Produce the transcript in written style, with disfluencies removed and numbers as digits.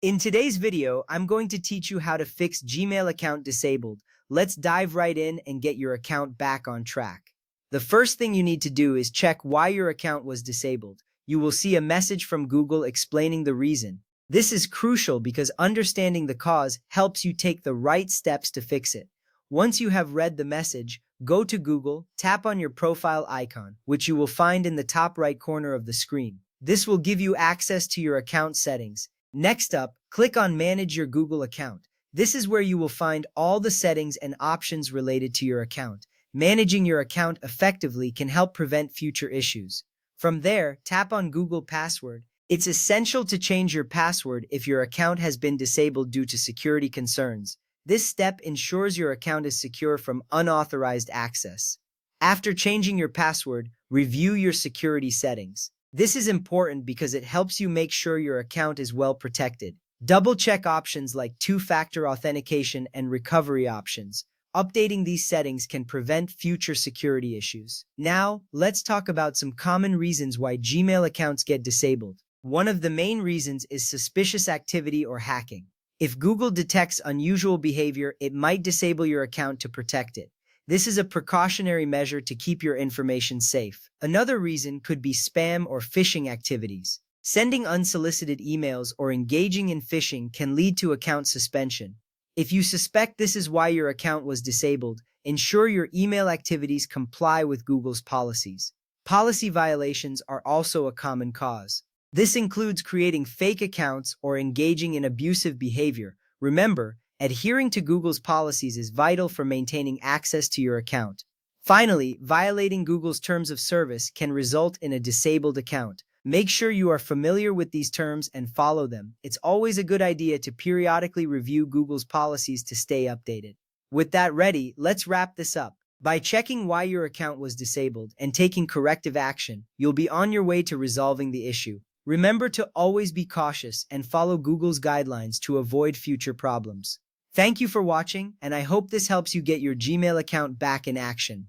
In today's video, I'm going to teach you how to fix Gmail account disabled. Let's dive right in and get your account back on track. The first thing you need to do is check why your account was disabled. You will see a message from Google explaining the reason. This is crucial because understanding the cause helps you take the right steps to fix it. Once you have read the message, go to Google, tap on your profile icon, which you will find in the top right corner of the screen. This will give you access to your account settings. Next up, click on Manage your Google account. This is where you will find all the settings and options related to your account. Managing your account effectively can help prevent future issues. From there, tap on Google Password. It's essential to change your password if your account has been disabled due to security concerns. This step ensures your account is secure from unauthorized access. After changing your password, review your security settings. This is important because it helps you make sure your account is well protected. Double-check options like two-factor authentication and recovery options. Updating these settings can prevent future security issues. Now, let's talk about some common reasons why Gmail accounts get disabled. One of the main reasons is suspicious activity or hacking. If Google detects unusual behavior, it might disable your account to protect it. This is a precautionary measure to keep your information safe. Another reason could be spam or phishing activities. Sending unsolicited emails or engaging in phishing can lead to account suspension. If you suspect this is why your account was disabled, ensure your email activities comply with Google's policies. Policy violations are also a common cause. This includes creating fake accounts or engaging in abusive behavior. Remember, adhering to Google's policies is vital for maintaining access to your account. Finally, violating Google's terms of service can result in a disabled account. Make sure you are familiar with these terms and follow them. It's always a good idea to periodically review Google's policies to stay updated. With that ready, let's wrap this up. By checking why your account was disabled and taking corrective action, you'll be on your way to resolving the issue. Remember to always be cautious and follow Google's guidelines to avoid future problems. Thank you for watching, and I hope this helps you get your Gmail account back in action.